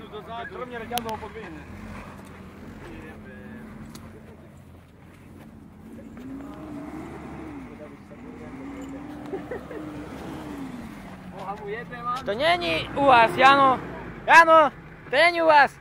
Dozadu, krmne reťazov podvihne. To není u vás, Jano. Jano, to není u vás.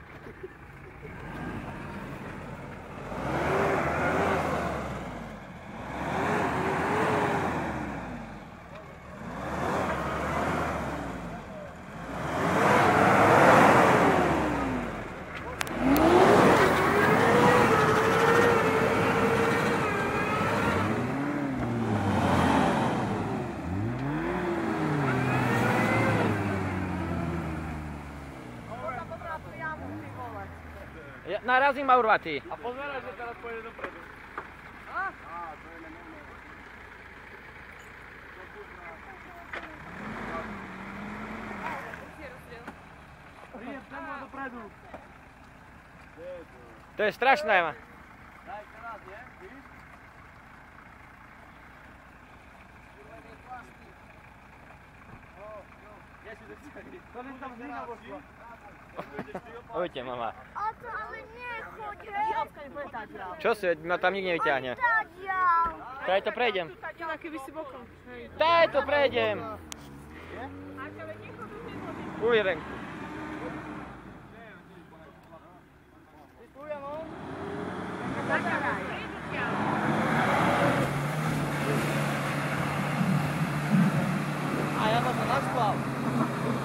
Narazím ma urvatý. A pozeraj, že teraz pôjde dopredu. A? To je nemôžno. Príjem sem dopredu. To je strašné. Daj teraz, nie? Víš? To nie tam zína pošla. Ojte, mama. Oco, ale nechoď, hej. Čo si, ma tam nikto nevyťahne. Daj to prejdem. Keby si bokom. Daj to prejdem. Uvieren. A ja ma to naspal.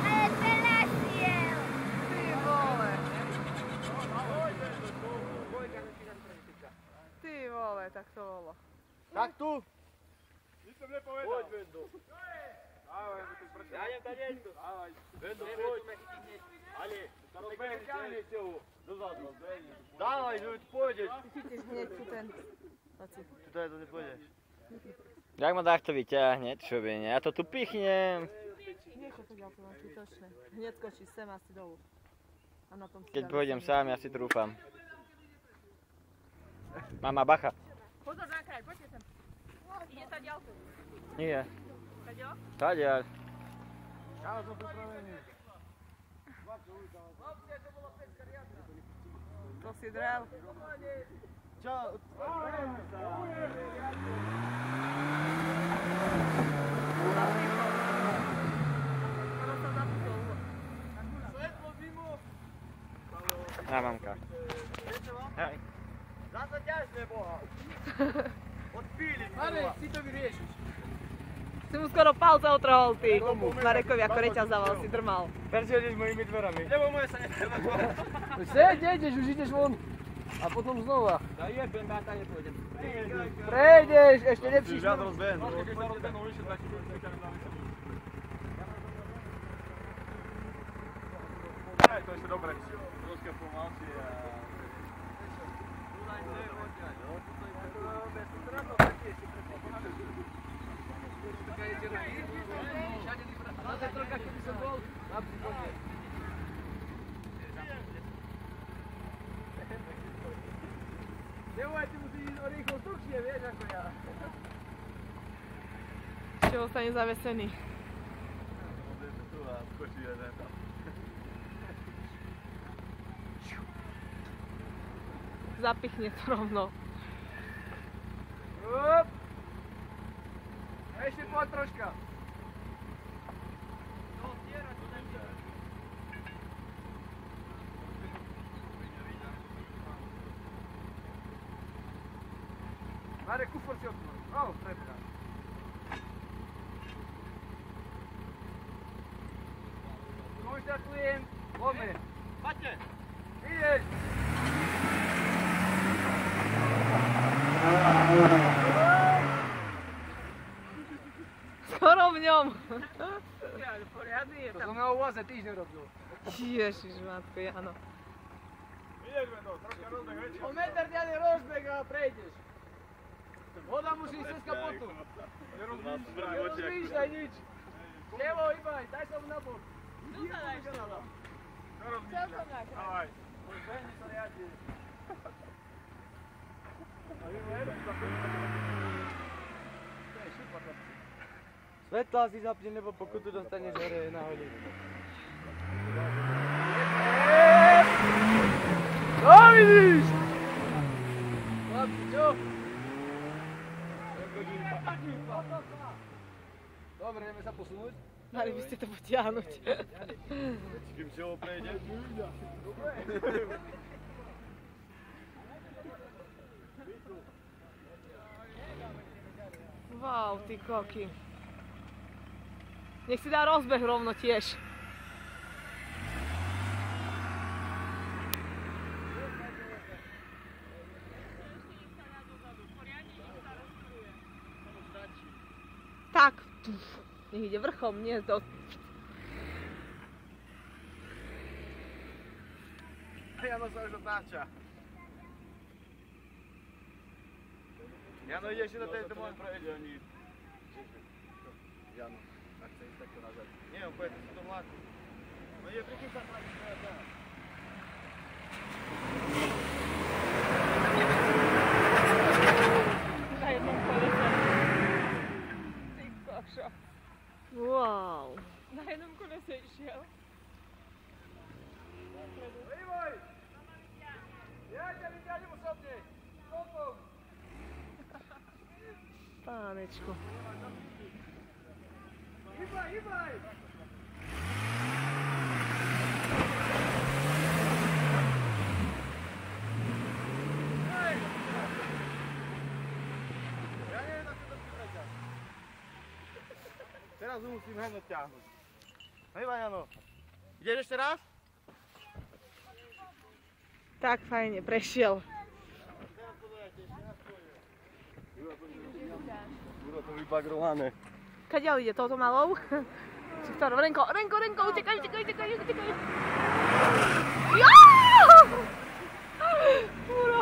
Ale preleziel. Ty vole. Ty vole, tak to bolo. Tak tu? Nič som nepovedal. Poď, Vendo. Ja idem tady Vendo. Vendo, poď. Ale, tam rozbehnete ho. Dozadu. Dávaj, že ti pôjdeš. Ty chytíš hneď tu ten. Tu tady to nepôjdeš. Jak ma takto vyťahne, čo by nie? Ja to tu pichnem. Nechod to ďalej, len zbytočné. Hneď skočíš sem asi dolu. A na tom si Keď dáme pôjdem sem. sám, ja si trúfam. Mama, bacha. Pozor na kraj, poďte sem. Ide tá ďalko. Nie. Taďo? Taďal. Ja som pripravený. To si drel. Čo? Svetlo, zimu. Na mamka. Hej. Zasa ťažné, boha. Odpíli mi. Marek, ty to vyriešiš. Si mu skoro palce otrhol, ty. Marekovi ako reťazával, si drmal. Prečo ideš mojimi dverami? Lebo moje sa netreba. Seď, ideš, už ideš von. A potom znova. Da jebem, ja tam nepôjdem. Prejdeš, ešte nepříš. Ja to rozbehem. Keď sa rozbehnú, vyššie 2 km vyťahnem na vysoku. Aj, to ešte dobre. Troška pomalšie a... Neboj, ty musíš ísť o rýchlo dlhšie, vieš ako ja. Čo ostane zavesený. Tu a skočí jeden tam. Zapichne to rovno. Up. Ešte poď troška. Marek, kufor si otvoril. O, predka. Konštatujem, poďme. Paťte! Ideš. Skoro v ňom. To som na uvaze týždeň robil. Ježišmatko, Jano. Ideš, Vendo, troška rozbeh väčšie. O meter ďalej rozbeh a prejdeš. Voda musí ísť cez kapotu. Nerozmýšľaj nič. Levo, Ibaj, daj sa mu na bok. Celkom na kraj. Dávaj. Môj behni sa riadi. A vy ma jedem za 5 minút. To je super, chlapci. Svetla si zapni, nebo pokud tu dostaneš hore na hodinu. No vidíš! Chlapci, čo? Dobre, ideme sa posunúť. Mali by ste to potiahnuť. Kým si ho prejde? Wow, ty koky. Nech si dá rozbeh rovno tiež. Tak, nech ide vrchom, nie to. Jano sa už otáča. Jano, ideš si do tejto môj prejde, oni... Jano, tak chce ísť takto nazad. Nie, on pojede si do mláku. No ide, prikým sa mláku, to ja ťahám. Na jednom kolese. Ty košo. Wow. Na jednom kolese išiel. Vývoj! Ja ťa nemusím. Kopom! Pánečko. Hýbaj, hýbaj! Hej! Ja neviem, na čo to pripraťa. Teraz ho musím hen odťahnuť. Hýbaj, Jano. Ideš ešte raz? Tak fajne, prešiel. Bude to vybagrované. Kadiaľ ide touto malou? Či ktorou? Renko, utekaj! Jáááá! Fúro!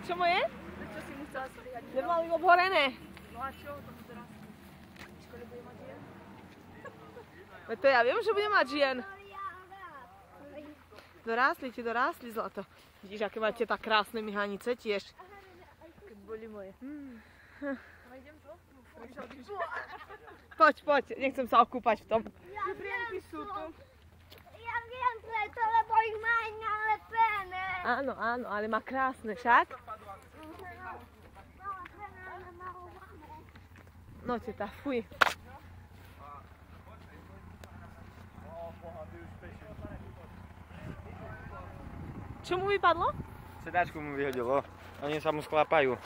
Čo moje? Prečo si musela strihať? Nemali obhorené. No a čo? To bude raz. Škoda bude mať žien? Veď to ja viem, že bude mať žien. Dorástli, zlato. Vidíš, aké máte tak krásne myhanice tiež. Keď boli moje. Poď, nechcem sa okúpať v tom. Ja viem preto, lebo ich má aj nalepené. Áno, ale má krásne, však? No teta, fuj. Čo mu vypadlo? Sedačku mu vyhodilo. Oni sa mu sklápajú.